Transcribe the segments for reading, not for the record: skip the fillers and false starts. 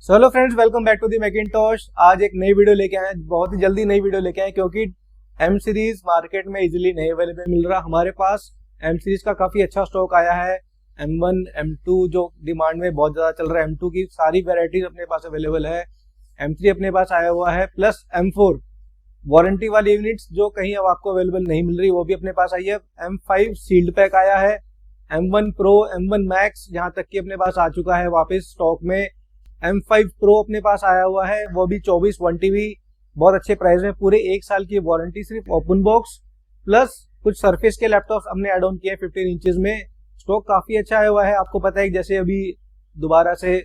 So hello friends, welcome back to the Macintosh. आज एक नई वीडियो लेके आए हैं, बहुत ही जल्दी नई वीडियो लेके आए क्योंकि एम सीरीज मार्केट में इजीली नहीं अवेलेबल मिल रहा। हमारे पास एम सीरीज का काफी अच्छा स्टॉक आया है। M1 M2 जो डिमांड में बहुत ज्यादा चल रहा है, M2 की सारी वेराइटीज अपने पास अवेलेबल है। M3 अपने पास आया हुआ है, प्लस M4 वारंटी वाली यूनिट्स जो कहीं अब आपको अवेलेबल नहीं मिल रही वो भी अपने पास आई है। M5 सील्ड पैक आया है, M1 Pro M1 Max यहाँ तक कि अपने पास आ चुका है वापस स्टॉक में। M5 Pro अपने पास आया हुआ है, वो भी 24 1 TB बहुत अच्छे प्राइस में, पूरे 1 साल की वारंटी सिर्फ ओपन बॉक्स, प्लस कुछ सरफेस के लैपटॉप्स हमने एड ऑन किए 15 इंचेस में। स्टॉक काफी अच्छा आया हुआ है। आपको पता है जैसे अभी दोबारा से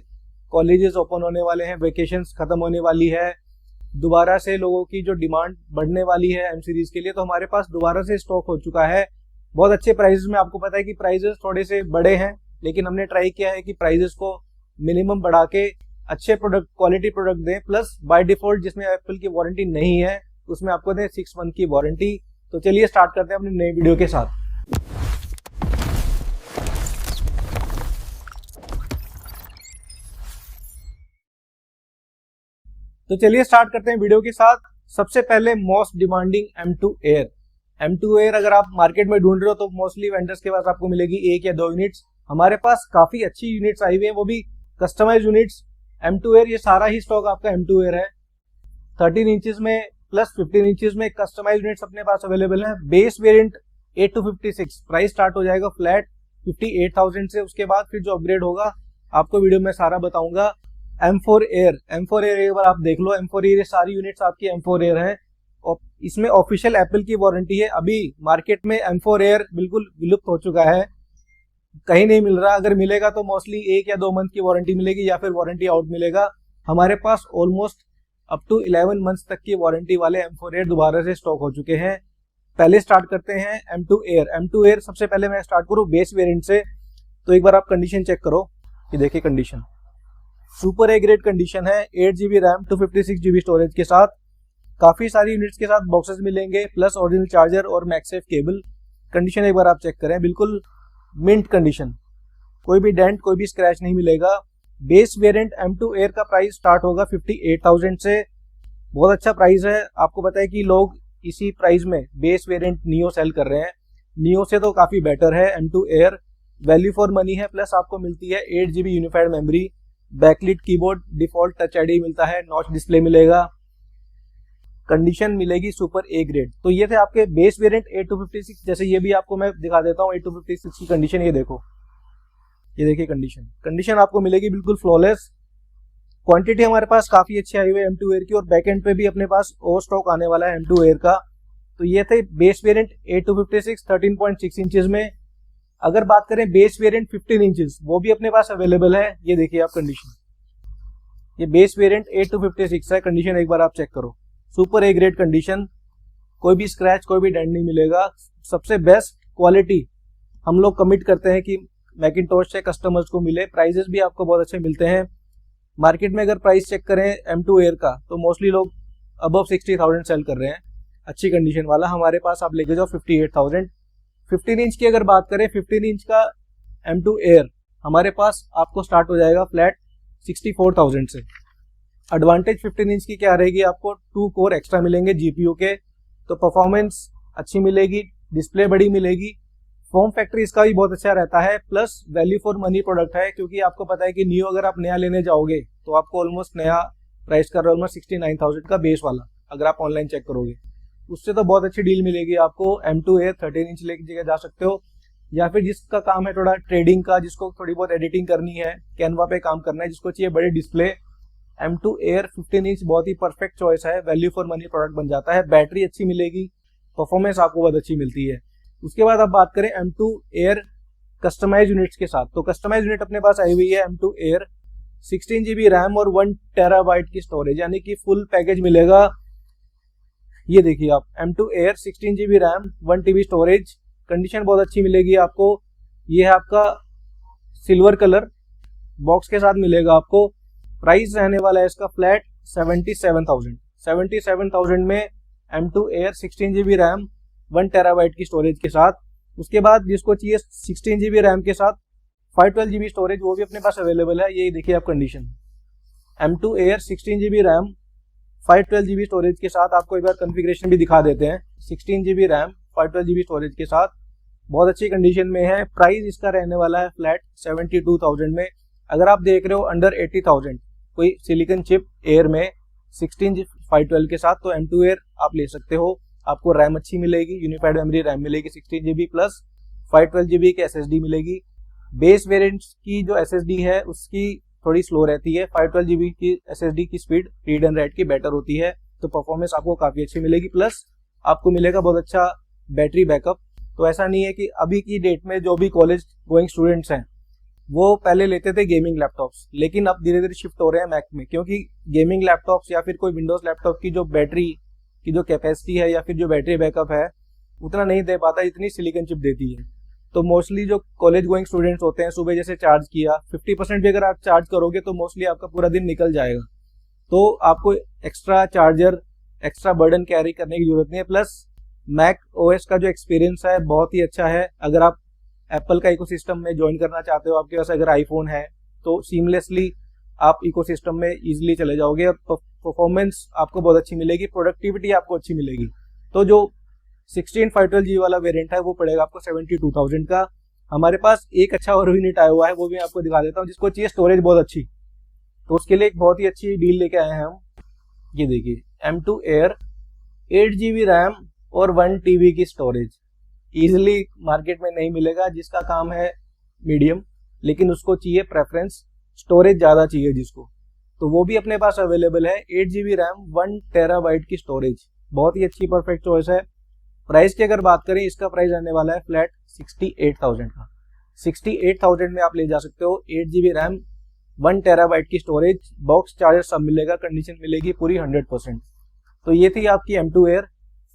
कॉलेजेस ओपन होने वाले हैं, वेकेशंस खत्म होने वाली है, दोबारा से लोगों की जो डिमांड बढ़ने वाली है एम सीरीज के लिए, तो हमारे पास दोबारा से स्टॉक हो चुका है बहुत अच्छे प्राइसेस में। आपको पता है कि प्राइसेस थोड़े से बड़े हैं, लेकिन हमने ट्राई किया है कि प्राइसेस को मिनिमम बढ़ा के अच्छे प्रोडक्ट, क्वालिटी प्रोडक्ट दें, प्लस बाय डिफॉल्ट जिसमें एप्पल की वारंटी नहीं है उसमें आपको दें 6 मंथ की वारंटी। तो चलिए स्टार्ट करते हैं अपनी नई वीडियो के साथ। तो चलिए स्टार्ट करते हैं वीडियो के साथ। सबसे पहले most demanding M2 Air। M2 Air अगर आप मार्केट में ढूंढ रहे हो तो मोस्टली वेंडर्स के पास आपको मिलेगी 1 या 2 यूनिट्स। हमारे पास काफी अच्छी यूनिट्स आई हुई है, वो भी कस्टमाइज यूनिट्स। M2 Air ये सारा ही स्टॉक आपका M2 Air है। 13 इंचेस में प्लस 15 इंचेस में कस्टमाइज यूनिट्स अपने पास अवेलेबल है। Base variant 8 to 56 price start हो जाएगा फ्लैट 58,000 से। उसके बाद फिर जो अपग्रेड होगा आपको वीडियो में सारा बताऊंगा। M4 Air एक बार आप देख लो। M4 Air ये सारी यूनिट्स आपकी M4 Air है और इसमें ऑफिशियल एप्पल की वारंटी है। अभी मार्केट में M4 Air बिल्कुल विलुप्त हो चुका है, कहीं नहीं मिल रहा। अगर मिलेगा तो मोस्टली 1 या 2 मंथ की वारंटी मिलेगी या फिर वारंटी आउट मिलेगा। हमारे पास ऑलमोस्ट अप टू 11 मंथ्स तक की वारंटी वाले M4 Air दोबारा से स्टॉक हो चुके हैं। पहले स्टार्ट करते हैं M2 Air। M2 Air सबसे पहले मैं स्टार्ट करूं बेस वेरिएंट से, तो एक बार आप कंडीशन चेक करो। ये देखिए condition super A grade condition है। 8GB रैम 256GB स्टोरेज के साथ, काफी सारी यूनिट्स के साथ बॉक्सेस मिलेंगे, प्लस ओरिजिनल चार्जर और मैगसेफ केबल। कंडीशन एक बार आप चेक करें, बिल्कुल मिंट कंडीशन, कोई भी डेंट कोई भी स्क्रैच नहीं मिलेगा। बेस वेरिएंट M2 Air का प्राइस स्टार्ट होगा 58,000 से, बहुत अच्छा प्राइस है। आपको पता है कि लोग इसी प्राइस में बेस वेरिएंट नियो सेल कर रहे हैं, नियो से तो काफी बेटर है M2 Air। Value for money है, प्लस आपको मिलती है 8GB unified memory, backlit keyboard, default touch ID मिलता है, नॉच डिस्प्ले मिलेगा, कंडीशन मिलेगी सुपर ए ग्रेड। तो ये थे आपके बेस वेरिएंट 8 to 56। जैसे ये भी आपको मैं दिखा देता हूँ 8 to 56 की कंडीशन। ये देखो, ये देखिए कंडीशन आपको मिलेगी बिल्कुल फ्लॉलेस। क्वांटिटी हमारे पास काफी अच्छी आई हुई है M2 Air की, और बैकएंड पे भी अपने पास और स्टॉक आने वाला है M2 Air का। तो ये थे बेस वेरिएंट 8 to 56 13.6 इंचेस में। अगर बात करें बेस वेरिएंट 15 इंचेस, वो भी अपने पास अवेलेबल है। ये देखिए आप कंडीशन, ये बेस वेरिएंट 8 to 56 है। कंडीशन एक बार आप चेक करो, सुपर ए ग्रेड कंडीशन, कोई भी स्क्रैच कोई भी डेंट नहीं मिलेगा। सबसे बेस्ट क्वालिटी हम लोग कमिट करते हैं कि मैकिंटॉश से कस्टमर्स को मिले। प्राइजेस भी आपको बहुत अच्छे मिलते हैं। मार्केट में अगर प्राइस चेक करें M2 Air का तो मोस्टली लोग अबव 60,000 सेल कर रहे हैं। अच्छी कंडीशन वाला हमारे पास आप लेके जाओ 58,000। 15 इंच की अगर बात करें, 15 इंच का M2 Air हमारे पास आपको स्टार्ट हो जाएगा फ्लैट 64,000 से। एडवांटेज 15 इंच की क्या रहेगी, आपको 2 कोर एक्स्ट्रा मिलेंगे GPU के, तो परफॉर्मेंस अच्छी मिलेगी, डिस्प्ले बड़ी मिलेगी, फॉर्म फैक्टर इसका भी बहुत अच्छा रहता है, plus value for money product है। क्योंकि आपको पता है कि नियो अगर आप नया लेने जाओगे तो आपको ऑलमोस्ट नया प्राइस कर रहा है, ऑलमोस्ट 69,000 का बेस वाला। अगर आप ऑनलाइन चेक करोगे उससे तो बहुत अच्छी डील मिलेगी आपको। M2 Air 13 इंच लेके जा सकते हो, या फिर जिसका काम है थोड़ा ट्रेडिंग का, जिसको थोड़ी बहुत एडिटिंग करनी है, कैनवा पे काम करना है, जिसको चाहिए बड़े डिस्प्ले, M2 Air 15 इंच बहुत ही परफेक्ट चॉइस है। वैल्यू फॉर मनी प्रोडक्ट बन जाता है, बैटरी अच्छी मिलेगी, परफॉर्मेंस आपको बहुत अच्छी मिलती है। उसके बाद अब बात करें M2 Air कस्टमाइज यूनिट्स के साथ, तो कस्टमाइज यूनिट अपने पास आई हुई है M2 Air 16GB रैम और 1 TB की स्टोरेज, यानी कि फुल पैकेज मिलेगा। ये देखिए आप M2 Air 16GB RAM 1 TB storage, condition बहुत अच्छी मिलेगी आपको। ये है आपका सिल्वर कलर, बॉक्स के साथ मिलेगा आपको। प्राइस रहने वाला है इसका फ्लैट 77,000 में M2 Air 16GB RAM 1 TB की स्टोरेज के साथ। उसके बाद जिसको चाहिए 16GB रैम के साथ 512GB स्टोरेज, वो भी अपने पास अवेलेबल है। ये देखिए आप condition M2 Air 16GB RAM 512GB storage के साथ, आपको एक बार कॉन्फ़िगरेशन भी दिखा देते हैं। 16GB रैम 512GB स्टोरेज के साथ बहुत अच्छी कंडीशन में है। प्राइस इसका रहने वाला है फ्लैट 72,000 में। अगर आप देख रहे हो अंडर 80,000 कोई सिलिकॉन चिप एयर में 16 512 के साथ, तो M2 Air आप ले सकते हो। आपको रैम अच्छी मिलेगी, यूनिफाइड मेमोरी रैम मिलेगी 16GB प्लस 512GB की SSD मिलेगी। बेस वेरिएंट्स की जो SSD है उसकी थोड़ी स्लो रहती है। 512GB की SSD की स्पीड रीड एंड राइट की बेटर होती है, तो परफॉर्मेंस आपको काफी अच्छी मिलेगी। प्लस आपको मिलेगा बहुत अच्छा बैटरी बैकअप। तो ऐसा नहीं है कि अभी की डेट में जो भी कॉलेज गोइंग स्टूडेंट्स हैं वो पहले लेते थे गेमिंग लैपटॉप्स, लेकिन अब धीरे धीरे शिफ्ट हो रहे हैं मैक में, क्योंकि गेमिंग लैपटॉप्स या फिर कोई विंडोज लैपटॉप की जो बैटरी की जो कैपेसिटी है या फिर जो बैटरी बैकअप है उतना नहीं दे पाता जितनी सिलिकॉन चिप देती है। तो मोस्टली जो कॉलेज गोइंग स्टूडेंट्स होते हैं, सुबह जैसे चार्ज किया 50% भी अगर आप चार्ज करोगे तो मोस्टली आपका पूरा दिन निकल जाएगा। तो आपको extra charger, extra burden carry करने की जरूरत नहीं है। प्लस मैक ओएस का जो एक्सपीरियंस है बहुत ही अच्छा है। अगर आप एप्पल का इकोसिस्टम में ज्वाइन करना चाहते हो, आपके पास अगर आईफोन है तो सीमलेसली आप इकोसिस्टम में इजीली चले जाओगे और परफॉर्मेंस आपको बहुत अच्छी मिलेगी, प्रोडक्टिविटी आपको अच्छी मिलेगी। तो जो 16 512GB वाला वेरिएंट है वो पड़ेगा आपको 72,000 का। हमारे पास एक अच्छा और यूनिट आया हुआ है, वो भी आपको दिखा देता हूँ, जिसको चाहिए स्टोरेज बहुत अच्छी, तो उसके लिए एक बहुत ही अच्छी डील लेके आए हैं हम। ये देखिए M2 Air 8GB रैम और 1TB की स्टोरेज। इजिली मार्केट में नहीं मिलेगा, जिसका काम है मीडियम लेकिन उसको चाहिए प्रेफरेंस स्टोरेज ज्यादा चाहिए जिसको, तो वो भी अपने पास अवेलेबल है। 8GB रैम 1TB की स्टोरेज, बहुत ही अच्छी परफेक्ट चॉइस है। प्राइस की अगर बात करें, इसका प्राइस आने वाला है फ्लैट 68,000 का। 68,000 में आप ले जा सकते हो। 8GB रैम 1TB की स्टोरेज, बॉक्स चार्जर सब मिलेगा, कंडीशन मिलेगी पूरी 100%। तो ये थी आपकी M2 Air।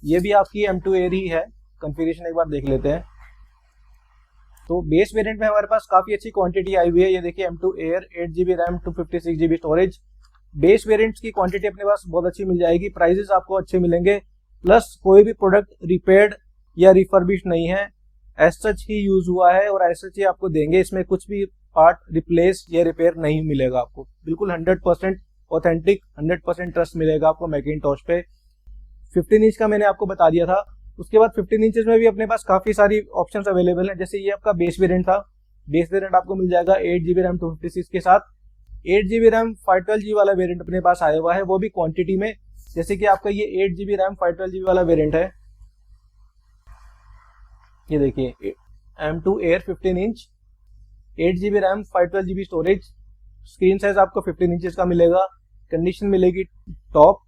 ये भी आपकी M2 Air ही है। कॉन्फ़िगरेशन एक बार देख लेते हैं। तो बेस वेरिएंट में हमारे पास काफी अच्छी क्वांटिटी आई हुई है। ये देखिए M2 Air 8GB RAM 256GB storage. Base variants की क्वांटिटी अपने पास बहुत अच्छी मिल जाएगी, प्राइजेस आपको अच्छे मिलेंगे। प्लस कोई भी प्रोडक्ट रिपेयर्ड या रिफर्बिश नहीं है, एज सच ही यूज हुआ है और एज सच ही आपको देंगे। इसमें कुछ भी पार्ट रिप्लेस या रिपेयर नहीं मिलेगा आपको, बिल्कुल 100% ऑथेंटिक, 100% ट्रस्ट मिलेगा आपको मैकिंटॉश पे। 15 इंच का मैंने आपको बता दिया था। उसके बाद 15 इंचेस में भी अपने पास काफी सारी ऑप्शंस अवेलेबल हैं। जैसे ये आपका बेस वेरिएंट था, बेस वेरिएंट आपको मिल जाएगा 8GB रैम 256 के साथ। 8GB रैम 512GB वाला वेरिएंट अपने पास आया हुआ है, वो भी क्वांटिटी में। जैसे कि आपका ये 8GB रैम 512GB वाला वेरिएंट है, ये देखिए M2 Air 15 inch 8GB RAM 512GB storage. Screen size आपको 15 इंचेस का मिलेगा, कंडीशन मिलेगी टॉप।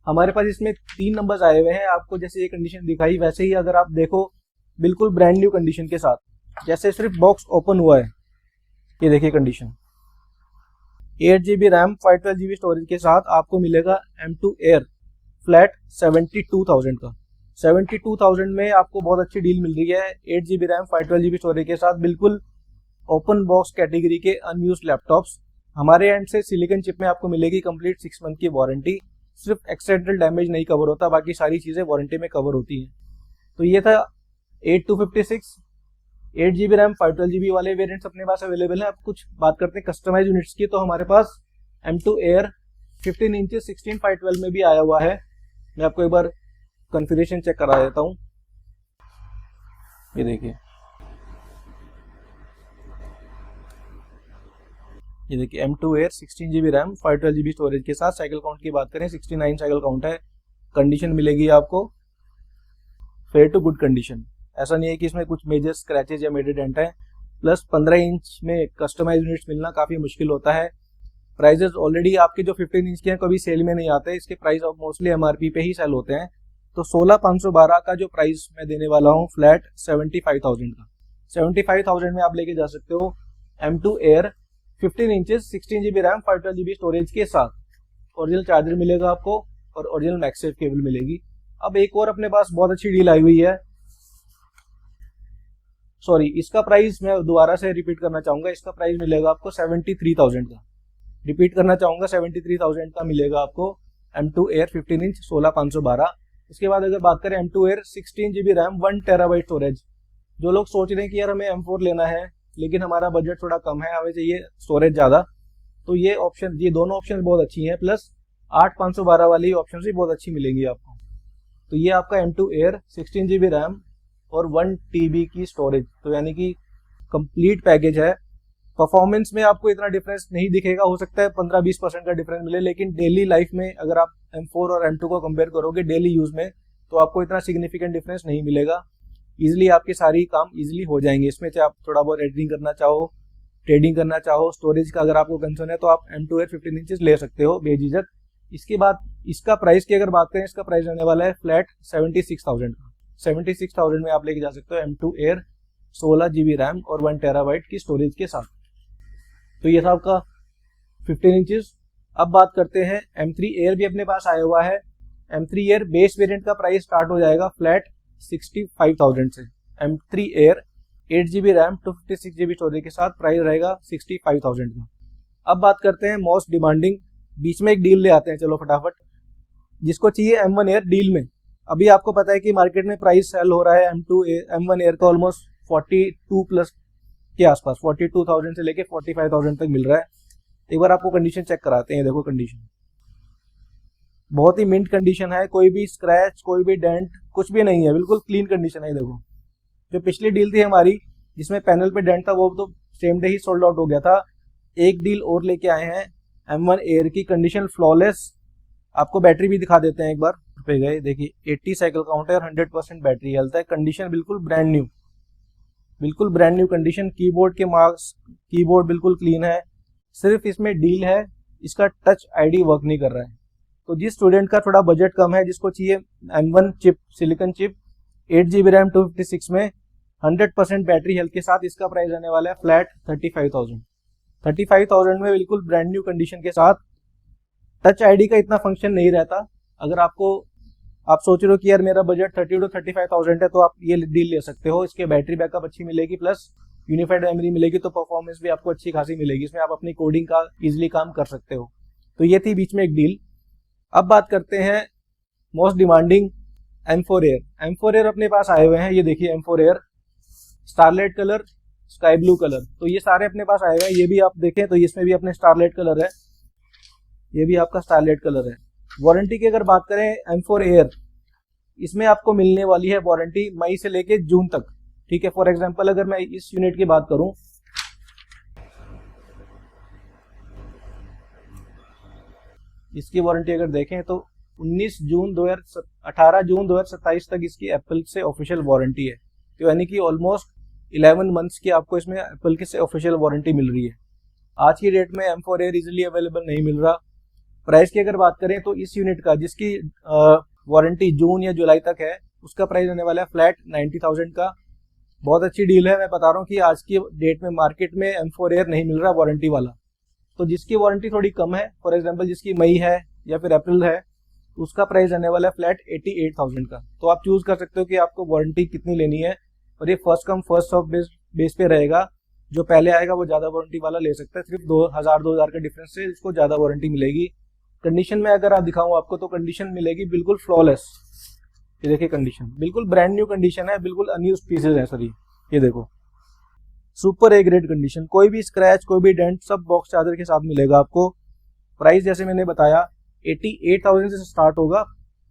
हमारे पास इसमें 3 नंबर्स आए हुए हैं। आपको जैसे ये कंडीशन दिखाई वैसे ही अगर आप देखो बिल्कुल ब्रांड न्यू कंडीशन के साथ, जैसे सिर्फ बॉक्स ओपन हुआ है। ये देखिए condition. 8GB RAM 512GB storage के साथ आपको मिलेगा M2 Air फ्लैट 72,000 का। 72,000 में आपको बहुत अच्छी डील मिल रही है। 8GB रैम 512GB स्टोरेज के साथ बिल्कुल ओपन बॉक्स कैटेगरी के अनयूज्ड लैपटॉप्स। हमारे एंड से सिलिकॉन चिप में आपको मिलेगी कंप्लीट 6 मंथ की वारंटी। सिर्फ एक्सीडेंटल डैमेज नहीं कवर होता, बाकी सारी चीजें वारंटी में कवर होती हैं। तो ये था 8256 8GB रैम 512GB वाले वेरिएंट्स अपने पास अवेलेबल है। अब कुछ बात करते हैं कस्टमाइज यूनिट्स की। तो हमारे पास M2 Air 15 इंच 16 512 में भी आया हुआ है। मैं आपको एक बार कॉन्फ़िगरेशन चेक करा देता हूँ। ये देखिए, ये देखिए M2 Air 16GB RAM 512GB storage के साथ। साइकिल काउंट की बात करें 69 साइकिल काउंट है। कंडीशन मिलेगी आपको फेयर टू गुड कंडीशन, ऐसा नहीं है कि इसमें कुछ मेजर स्क्रैचेज या मेजर डेंट है। प्लस 15 इंच में कस्टमाइज यूनिट्स मिलना काफी मुश्किल होता है। प्राइजेस ऑलरेडी आपके जो 15 इंच के हैं कभी सेल में नहीं आते, इसके प्राइस मोस्टली MRP पे ही सेल होते हैं। तो 16,512 का जो प्राइस मैं देने वाला हूँ फ्लैट 75,000 का। 75,000 में आप लेके जा सकते हो M2 Air 15 inches 16GB RAM 512GB storage के साथ। ओरिजिनल चार्जर मिलेगा आपको और ओरिजिनल मैगसेफ केबल मिलेगी। अब एक और अपने पास बहुत अच्छी डील आई हुई है। सॉरी, इसका प्राइस मैं दोबारा से रिपीट करना चाहूंगा। इसका प्राइस मिलेगा आपको 73,000 का। रिपीट करना चाहूंगा, 73,000 का मिलेगा आपको M2 Air 15 इंच 16,512। इसके बाद अगर बात करें M2 Air 16GB RAM 1TB storage. जो लोग सोच रहे हैं कि यार हमें M4 लेना है लेकिन हमारा बजट थोड़ा कम है, हमें चाहिए स्टोरेज ज्यादा, तो ये दोनों ऑप्शन बहुत अच्छी हैं, प्लस 8512 वाली ऑप्शन भी बहुत अच्छी मिलेंगी आपको। तो ये आपका M2 Air 16 GB रैम और 1 TB की स्टोरेज, तो यानी कि कंप्लीट पैकेज है। परफॉर्मेंस में आपको इतना डिफरेंस नहीं दिखेगा, हो सकता है 15-20% का डिफरेंस मिले, लेकिन डेली लाइफ में अगर आप M4 और M2 को कंपेयर करोगे डेली यूज में, तो आपको इतना सिग्निफिकेंट डिफरेंस नहीं मिलेगा। इजिली आपके सारी काम इजिली हो जाएंगे इसमें, चाहे आप थोड़ा बहुत एडिटिंग करना चाहो, ट्रेडिंग करना चाहो, स्टोरेज का अगर आपको कंसर्न है तो आप M2 Air 15 इंचेस ले सकते हो बेझिझक। इसके बाद इसका प्राइस की अगर बात करें, इसका प्राइस रहने वाला है फ्लैट 76,000 का। 76,000 में आप लेके जा सकते हो M2 Air 16 GB रैम और 1 TB की स्टोरेज के साथ। तो ये था आपका 15 इंचेस। अब बात करते हैं M3 Air भी अपने पास आया हुआ है। M3 Air बेस वेरिएंट का प्राइस स्टार्ट हो जाएगा फ्लैट 65,000 से। M3 Air 8 GB RAM 256 GB storage के साथ प्राइस रहेगा 65,000 का। अब बात करते हैं मोस्ट डिमांडिंग, बीच में एक डील ले आते हैं, चलो फटाफट। जिसको चाहिए M1 Air डील में, अभी आपको पता है कि मार्केट में प्राइस सेल हो रहा है M1 Air का ऑलमोस्ट 42 प्लस के आसपास, 42,000 से लेके 45,000 तक मिल रहा है। एक बार आपको कंडीशन चेक कराते हैं। देखो कंडीशन बहुत ही मिंट कंडीशन है, कोई भी स्क्रैच, कोई भी डेंट, कुछ भी नहीं है, बिल्कुल क्लीन कंडीशन है। देखो जो पिछली डील थी हमारी जिसमें पैनल पे डेंट था, वो तो सेम डे ही सोल्ड आउट हो गया था। एक डील और लेके आए हैं M1 Air की, कंडीशन फ्लॉलेस। आपको बैटरी भी दिखा देते हैं एक बार पे गए, देखिए 80 साइकिल काउंट है और 100% बैटरी हेल्थ है। कंडीशन बिल्कुल ब्रांड न्यू, बिल्कुल ब्रांड न्यू कंडीशन। कीबोर्ड के मार्क्स, कीबोर्ड बिल्कुल क्लीन है। सिर्फ इसमें डील है, इसका टच आईडी वर्क नहीं कर रहा है। तो जिस स्टूडेंट का थोड़ा बजट कम है, जिसको चाहिए M1 chip, silicon chip, 8 GB RAM 256 में 100% बैटरी हेल्थ के साथ, इसका प्राइस रहने वाला है फ्लैट 35,000। 35,000 में बिल्कुल ब्रांड न्यू कंडीशन के साथ। टच आईडी का इतना फंक्शन नहीं रहता। अगर आप सोच रहे हो कि यार मेरा बजट 30 to 35,000 है, तो आप ये डील ले सकते हो। इसके बैटरी बैकअप अच्छी मिलेगी, प्लस यूनिफाइड मेमोरी मिलेगी, तो परफॉर्मेंस भी आपको अच्छी खासी मिलेगी। इसमें आप अपनी कोडिंग का इजिली काम कर सकते हो। तो ये थी बीच में एक डील। अब बात करते हैं most demanding M4 Air। M4 Air अपने पास आए हुए हैं, ये देखिए M4 Air starlight colour, sky blue colour, तो ये सारे अपने पास आए हुए हैं। ये भी आप देखें तो इसमें भी अपने स्टारलाइट कलर है, ये भी आपका स्टारलाइट कलर है। वारंटी की अगर बात करें M4 Air, इसमें आपको मिलने वाली है वारंटी मई से लेके जून तक, ठीक है। फॉर एग्जांपल अगर मैं इस यूनिट की बात करूं, इसकी वारंटी अगर देखें तो 18 जून 2027 तक इसकी एप्पल से ऑफिशियल वारंटी है। तो यानी कि ऑलमोस्ट 11 मंथ्स की आपको इसमें एप्पल की से ऑफिशियल वारंटी मिल रही है। आज की डेट में M4 Air इजिली अवेलेबल नहीं मिल रहा। प्राइस की अगर बात करें तो इस यूनिट का, जिसकी वारंटी जून या जुलाई तक है, उसका प्राइस होने वाला है फ्लैट 90,000 का। बहुत अच्छी डील है। मैं बता रहा हूँ कि आज की डेट में मार्केट में M4 Air नहीं मिल रहा वारंटी वाला। तो जिसकी वारंटी थोड़ी कम है, फॉर एग्जांपल जिसकी मई है या फिर अप्रैल है, उसका प्राइस रहने वाला है फ्लैट 88,000 का। तो आप चूज कर सकते हो कि आपको वारंटी कितनी लेनी है, और ये first come first serve base पे रहेगा। जो पहले आएगा वो ज्यादा वारंटी वाला ले सकता है, सिर्फ 2,000 का डिफरेंस से इसको ज्यादा वारंटी मिलेगी। कंडीशन में अगर आप दिखाऊं आपको, तो कंडीशन मिलेगी बिल्कुल फ्लॉलेस। ये देखिए कंडीशन बिल्कुल ब्रांड न्यू कंडीशन है, बिल्कुल अनयूज्ड पीसेज है सर। ये देखो सुपर ए ग्रेड कंडीशन, कोई भी स्क्रैच, कोई भी डेंट, सब बॉक्स चार्जर के साथ मिलेगा आपको। प्राइस जैसे मैंने बताया 88,000 से स्टार्ट होगा,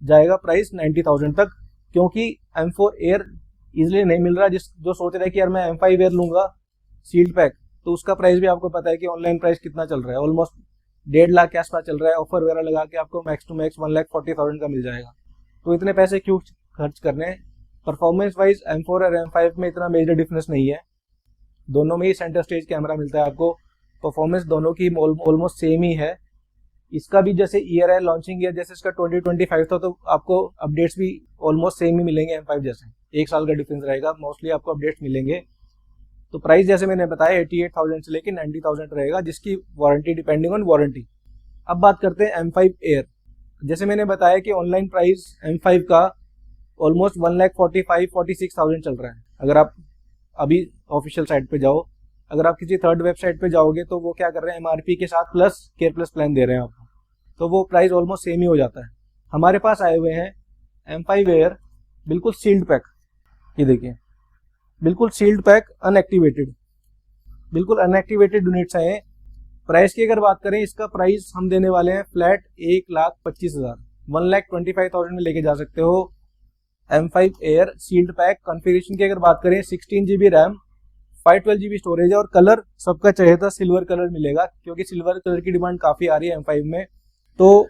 जाएगा प्राइस 90,000 तक, क्योंकि M4 Air इजिली नहीं मिल रहा। जो सोच रहा है कि यार मैं M5 Air लूंगा सील्ड पैक, तो उसका प्राइस भी आपको पता है कि ऑनलाइन प्राइस कितना चल रहा है, ऑलमोस्ट 1.5 लाख के आसपास चल रहा है। ऑफर वगैरह लगा के आपको मैक्स टू मैक्स 1,40,000 का मिल जाएगा। तो इतने पैसे क्यों खर्च करने। परफॉर्मेंस वाइज M4 और M5 में इतना मेजर डिफरेंस नहीं है, दोनों में ही सेंटर स्टेज कैमरा मिलता है आपको। परफॉर्मेंस दोनों की ऑलमोस्ट सेम ही है। इसका भी जैसे ईयर है, लॉन्चिंग ईयर जैसे इसका 2025 था, तो आपको अपडेट्स भी ऑलमोस्ट सेम ही मिलेंगे M5 जैसे। 1 साल का डिफरेंस रहेगा, मोस्टली आपको अपडेट्स मिलेंगे। तो प्राइस जैसे मैंने बताया 88,000 से लेकर 90,000 रहेगा, जिसकी वारंटी डिपेंडिंग ऑन वारंटी। अब बात करते हैं M5 Air। जैसे मैंने बताया कि ऑनलाइन प्राइस M5 का ऑलमोस्ट 1,45,000-46,000 चल रहा है। अगर आप अभी ऑफिशियल साइट पे जाओ, अगर आप किसी थर्ड वेबसाइट पे जाओगे तो वो क्या कर रहे हैं, MRP के साथ प्लस केयर प्लस प्लान दे रहे हैं आपको, तो वो प्राइस ऑलमोस्ट सेम ही हो जाता है। हमारे पास आए हुए हैं M5 Air बिल्कुल सील्ड पैक। ये देखिए बिल्कुल सील्ड पैक, अनएक्टिवेटेड, बिल्कुल अनएक्टिवेटेड यूनिट्स हैं। प्राइस की अगर बात करें, इसका प्राइस हम देने वाले हैं फ्लैट 1,25,000, 1,25,000 में लेके जा सकते हो M5 air sealed pack. Configuration की अगर बात करें, 16 GB रैम, 512 GB स्टोरेज है और कलर सबका चाहिए था सिल्वर कलर मिलेगा, क्योंकि सिल्वर कलर की डिमांड काफ़ी आ रही है M5 में। तो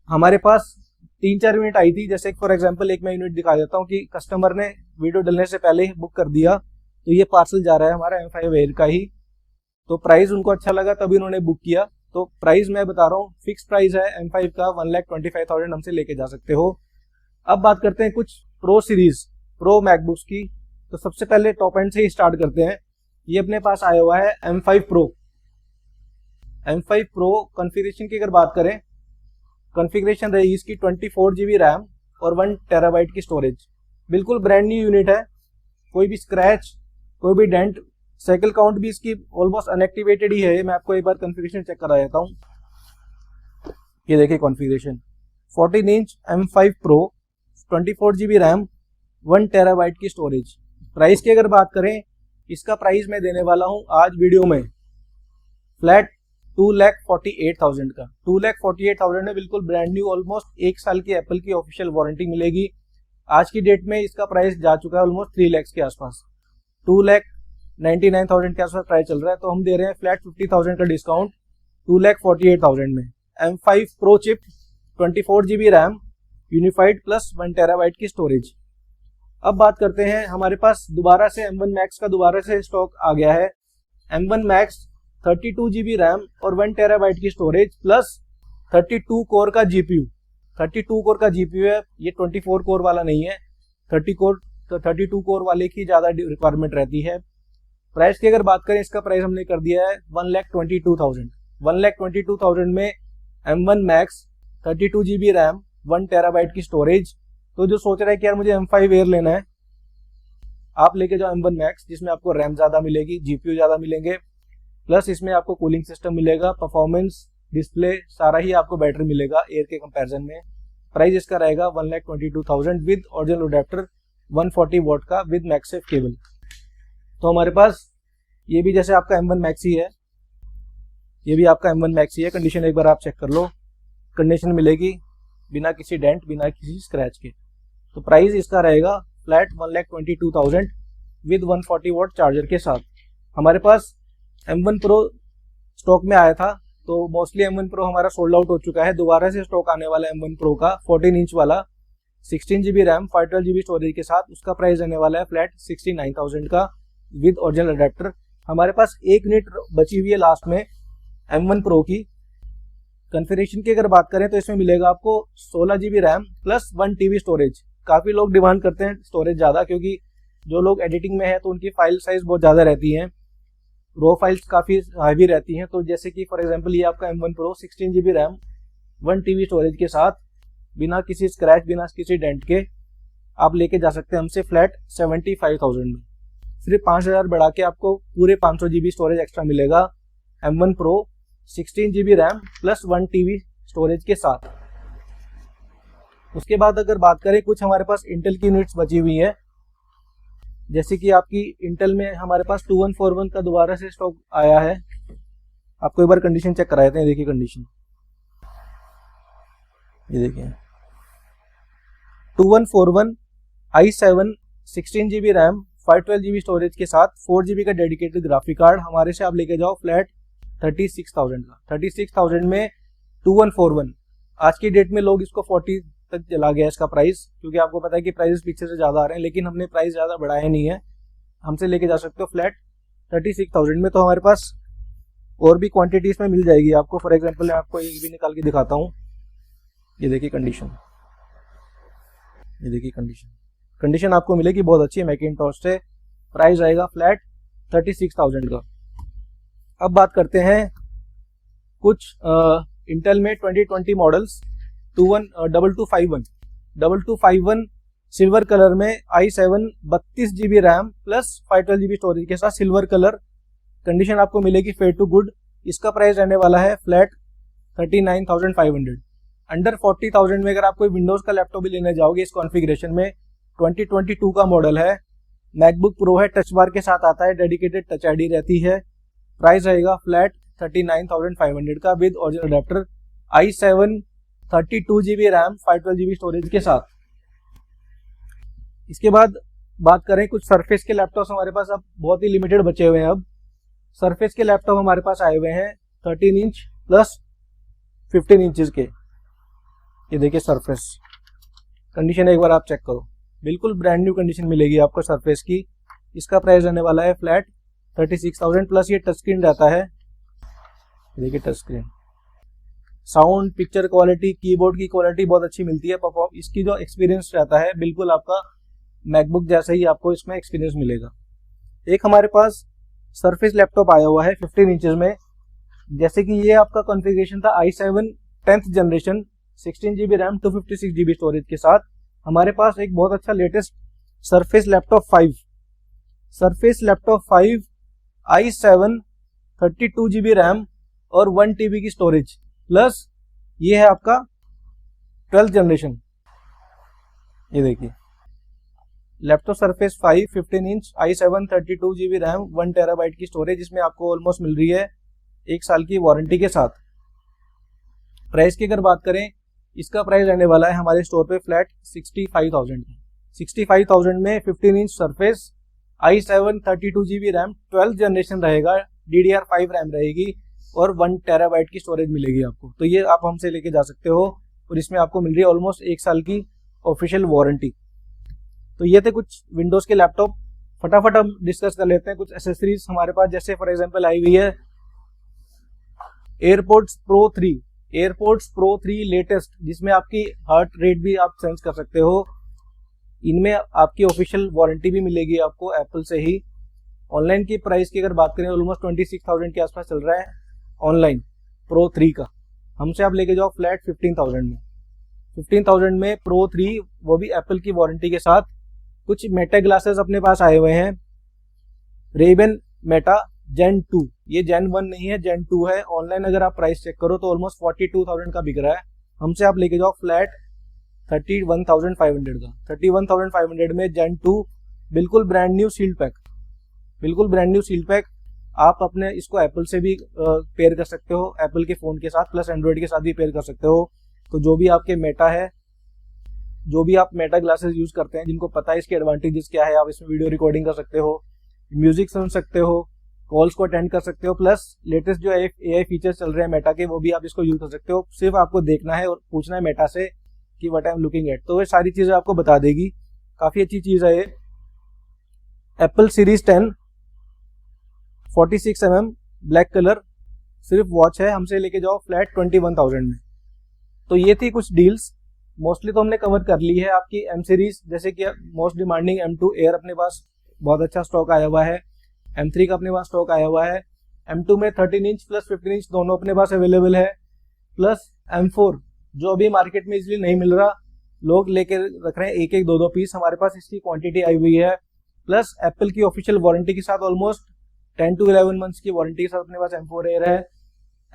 हमारे पास 3-4 यूनिट आई थी, जैसे फॉर एग्जांपल एक मैं यूनिट दिखा देता हूँ कि कस्टमर ने वीडियो डलने से पहले ही बुक कर दिया, तो ये पार्सल जा रहा है हमारा M5 एयर का ही। तो प्राइस उनको अच्छा लगा तभी उन्होंने बुक किया। तो प्राइस मैं बता रहा हूँ, फिक्स प्राइस है M5 का 1,25,000 हमसे लेके जा सकते हो। अब बात करते हैं कुछ प्रो सीरीज, प्रो मैकबुक्स की। तो सबसे पहले टॉप एंड से ही स्टार्ट करते हैं। ये अपने पास आया हुआ है M5 pro. M5 pro configuration की अगर बात करें, कॉन्फ़िगरेशन रहेगी इसकी 24 GB रैम और 1 TB की स्टोरेज। बिल्कुल ब्रांड न्यू यूनिट है, कोई भी स्क्रैच, कोई भी डेंट, साइकिल काउंट भी इसकी ऑलमोस्ट अनएक्टिवेटेड ही है। मैं आपको एक बार कॉन्फ़िगरेशन चेक करा देता हूँ। ये देखिए configuration, 14 inch M5 pro, 24 GB RAM, 1 TB की स्टोरेज। प्राइस की अगर बात करें, इसका प्राइस मैं देने वाला हूँ आज वीडियो में फ्लैट 2,48,000 का। 2,48,000 में बिल्कुल ब्रांड न्यू, ऑलमोस्ट 1 साल की एप्पल की ऑफिशियल वारंटी मिलेगी। आज की डेट में इसका प्राइस जा चुका है ऑलमोस्ट 3 लाख के आसपास, 2,99,000 के आसपास प्राइस चल रहा है। तो हम दे रहे हैं फ्लैट 50,000 का डिस्काउंट 2,48,000 में। M5 pro chip, 24 GB RAM, unified plus 1 TB की स्टोरेज। अब बात करते हैं, हमारे पास दोबारा से M1 Max का दोबारा से स्टॉक आ गया है। M1 Max 32 GB रैम और 1 TB की स्टोरेज प्लस 32 कोर का GPU। 32 कोर का GPU है, ये 24 कोर वाला नहीं है। 32 कोर वाले की ज़्यादा रिक्वायरमेंट रहती है। प्राइस की अगर बात करें, इसका प्राइस हमने कर दिया है 1,22,000। 1,22,000 में M1 Max 32 GB RAM, 1 TB की स्टोरेज। तो जो सोच रहा है कि यार मुझे M5 एयर लेना है, आप लेके जाओ M1 Max, जिसमें आपको रैम ज़्यादा मिलेगी, GPU ज़्यादा मिलेंगे, प्लस इसमें आपको कूलिंग सिस्टम मिलेगा, परफॉर्मेंस, डिस्प्ले सारा ही आपको बेटर मिलेगा एयर के कंपैरिजन में। प्राइस इसका रहेगा 1,22,000 विद ओरिजिनल अडेप्टर 140 वॉट का विद मैक्सेफ केबल। तो हमारे पास ये भी जैसे आपका M1 Max ही है, ये भी आपका M1 Max ही है। कंडीशन एक बार आप चेक कर लो, कंडीशन मिलेगी बिना किसी डेंट, बिना किसी स्क्रैच के। तो प्राइस इसका रहेगा फ्लैट 1,22,000 विद 140 वॉट चार्जर के साथ। हमारे पास M1 Pro स्टॉक में आया था, तो मोस्टली M1 Pro हमारा सोल्ड आउट हो चुका है। दोबारा से स्टॉक आने वाला है M1 Pro का 14 इंच वाला, 16 GB रैम, 512 GB स्टोरेज के साथ। उसका प्राइस रहने वाला है फ्लैट 69,000 का विद ओरिजिनल अडेप्टर। हमारे पास एक यूनिट बची हुई है लास्ट में M1 Pro की। कॉन्फ़िगरेशन की अगर बात करें, तो इसमें मिलेगा आपको 16 GB RAM plus 1 TB storage. काफ़ी लोग डिमांड करते हैं स्टोरेज ज़्यादा, क्योंकि जो लोग एडिटिंग में है तो उनकी फाइल साइज बहुत ज़्यादा रहती हैं, रो फाइल्स काफ़ी हैवी रहती हैं। तो जैसे कि फॉर एग्जांपल ये आपका M1 Pro 16 GB RAM, 1 TB storage के साथ, बिना किसी स्क्रैच, बिना किसी डेंट के आप लेके जा सकते हैं हमसे फ्लैट 75,000 में। सिर्फ 5,000 बढ़ा के आपको पूरे 500 GB स्टोरेज एक्स्ट्रा मिलेगा M1 Pro 16 GB RAM plus 1 TB storage के साथ। उसके बाद अगर बात करें, कुछ हमारे पास इंटेल की यूनिट्स बची हुई हैं, जैसे कि आपकी इंटेल में हमारे पास 2141 का दोबारा से स्टॉक आया है। आपको एक बार कंडीशन चेक करा देते हैं। देखिए कंडीशन, ये देखिए 2141 i7 16 GB RAM, 512 GB storage के साथ, 4 GB का डेडिकेटेड ग्राफिक कार्ड हमारे से आप लेके जाओ फ्लैट 36,000 का। 36,000 में 2141। आज की डेट में लोग इसको 40 तक चला गया इसका प्राइस, क्योंकि आपको पता है कि प्राइस पीछे से ज़्यादा आ रहे हैं, लेकिन हमने प्राइस ज़्यादा बढ़ाया नहीं है। हमसे लेके जा सकते हो फ्लैट 36,000 में। तो हमारे पास और भी क्वांटिटीज़ में मिल जाएगी आपको। फॉर एग्जांपल मैं आपको एक भी निकाल के दिखाता हूँ। ये देखिए कंडीशन, ये देखिए कंडीशन आपको मिलेगी बहुत अच्छी है मैकिंटॉश से। प्राइस आएगा फ्लैट 36,000 का। अब बात करते हैं कुछ इंटेल में 2020 मॉडल्स। 2251 सिल्वर कलर में i7 32 GB RAM plus 512 GB storage के साथ, सिल्वर कलर। कंडीशन आपको मिलेगी फेयर टू गुड। इसका प्राइस रहने वाला है फ्लैट 39,500। अंडर 40,000 में अगर आप कोई विंडोज का लैपटॉप भी लेने जाओगे इस कॉन्फ़िगरेशन में, 2022 का मॉडल है, मैकबुक प्रो है, टच बार के साथ आता है, डेडिकेटेड टच आईडी रहती है। प्राइस रहेगा फ्लैट 39,500 का with original adapter, i7 32GB RAM 512GB storage के साथ। इसके बाद बात करें कुछ सरफेस के लैपटॉप्स हमारे पास अब बहुत ही लिमिटेड बचे हुए हैं। अब सरफेस के लैपटॉप हमारे पास आए हुए हैं 13 इंच प्लस 15 इंचेस के। ये देखिए सरफेस कंडीशन एक बार आप चेक करो, बिल्कुल ब्रांड न्यू कंडीशन मिलेगी आपको सरफेस की। इसका प्राइस रहने वाला है फ्लैट 36,000 प्लस ये टच स्क्रीन रहता है। देखिए touch screen, sound, picture quality, keyboard की क्वालिटी बहुत अच्छी मिलती है। परफॉर्म इसकी जो एक्सपीरियंस रहता है बिल्कुल आपका मैकबुक जैसा ही आपको इसमें एक्सपीरियंस मिलेगा। एक हमारे पास सरफेस लैपटॉप आया हुआ है 15 इंचेस में, जैसे कि ये आपका कॉन्फ़िगरेशन था i7 10th generation 16GB RAM 256GB storage के साथ। हमारे पास एक बहुत अच्छा latest surface laptop 5 i7 32GB RAM और 1TB की स्टोरेज प्लस ये है आपका 12th जनरेशन। ये देखिए laptop surface 5 15 inch i7 32GB RAM 1 TB की स्टोरेज, इसमें आपको ऑलमोस्ट मिल रही है 1 साल की वारंटी के साथ। प्राइस की अगर बात करें, इसका प्राइस रहने वाला है हमारे स्टोर पे फ्लैट 65,000 का। 65,000 में 15 inch surface i7 32GB RAM 12th generation रहेगा, DDR5 रैम रहेगी और 1 TB की स्टोरेज मिलेगी आपको। तो ये आप हमसे लेके जा सकते हो और इसमें आपको मिल रही है ऑलमोस्ट 1 साल की ऑफिशियल वारंटी। तो ये थे कुछ विंडोज के लैपटॉप। फटाफट हम डिस्कस कर लेते हैं कुछ एसेसरीज हमारे पास, जैसे फॉर एग्जांपल आई हुई है एयरपोर्ट्स प्रो 3 लेटेस्ट, जिसमें आपकी हार्ट रेट भी आप सेंस कर सकते हो। इनमें आपकी ऑफिशियल वारंटी भी मिलेगी आपको एप्पल से ही। ऑनलाइन की प्राइस की अगर बात करें ऑलमोस्ट 26,000 के आसपास चल रहा है ऑनलाइन प्रो 3 का। हमसे आप लेके जाओ फ्लैट 15,000 में। 15,000 में प्रो 3, वो भी एप्पल की वारंटी के साथ। कुछ मेटा ग्लासेस अपने पास आए हुए हैं, रेबन मेटा जेन 2, ये जेन 1 नहीं है जेन 2 है। ऑनलाइन अगर आप प्राइस चेक करो तो ऑलमोस्ट 42,000 का बिक रहा है। हमसे आप लेके जाओ फ्लैट 31,500 का। 31,500 में जेन 2 बिल्कुल ब्रांड न्यू सील्ड पैक। आप अपने इसको एप्पल से भी पेयर कर सकते हो, एप्पल के फ़ोन के साथ प्लस एंड्रॉयड के साथ भी पेयर कर सकते हो। तो जो भी आपके मेटा है, जो भी आप मेटा ग्लासेस यूज़ करते हैं, जिनको पता है इसके एडवांटेजेस क्या है, आप इसमें वीडियो रिकॉर्डिंग कर सकते हो, म्यूजिक सुन सकते हो, कॉल्स को अटेंड कर सकते हो, प्लस लेटेस्ट जो AI फीचर्स चल रहे हैं मेटा के, वो भी आप इसको यूज़ कर सकते हो। सिर्फ आपको देखना है और पूछना है मेटा से कि what I am looking at, तो वो सारी चीज़ें आपको बता देगी। काफ़ी अच्छी चीज़ है ये। Apple series 10 46mm black colour सिर्फ वॉच है, हमसे लेके जाओ फ्लैट 21,000 में। तो ये थी कुछ डील्स, मोस्टली तो हमने कवर कर ली है। आपकी M सीरीज, जैसे कि मोस्ट डिमांडिंग M2 एयर अपने पास बहुत अच्छा स्टॉक आया हुआ है, M3 का अपने पास स्टॉक आया हुआ है, M2 में 13 इंच प्लस 15 इंच दोनों अपने पास अवेलेबल है, प्लस M4 जो अभी मार्केट में इजीली नहीं मिल रहा, लोग लेके रख रहे हैं एक एक दो दो पीस, हमारे पास इसकी क्वांटिटी आई हुई है। प्लस एप्पल की ऑफिशियल वारंटी के साथ ऑलमोस्ट 10 to 11 मंथ्स की वारंटी के साथ अपने पास M4 एयर है।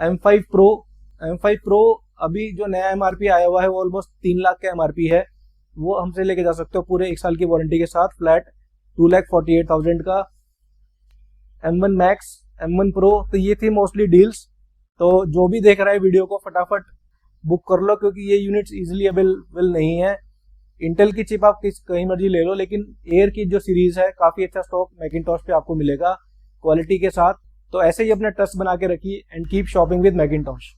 M5 Pro अभी जो नया MRP आया हुआ है वो ऑलमोस्ट 3 लाख का MRP है, वो हमसे लेके जा सकते हो पूरे 1 साल की वारंटी के साथ फ्लैट 2,48,000 का। M1 Max, M1 Pro, तो ये थी मोस्टली डील्स। तो जो भी देख रहा है वीडियो को फटाफट बुक कर लो, क्योंकि ये यूनिट्स इजीली अवेलेबल नहीं है। इंटेल की चिप आप कहीं मर्जी ले लो, लेकिन एयर की जो सीरीज है काफ़ी अच्छा स्टॉक मैकिंटॉश पे आपको मिलेगा क्वालिटी के साथ। तो ऐसे ही अपना ट्रस्ट बना के रखिए and keep shopping with Macintosh.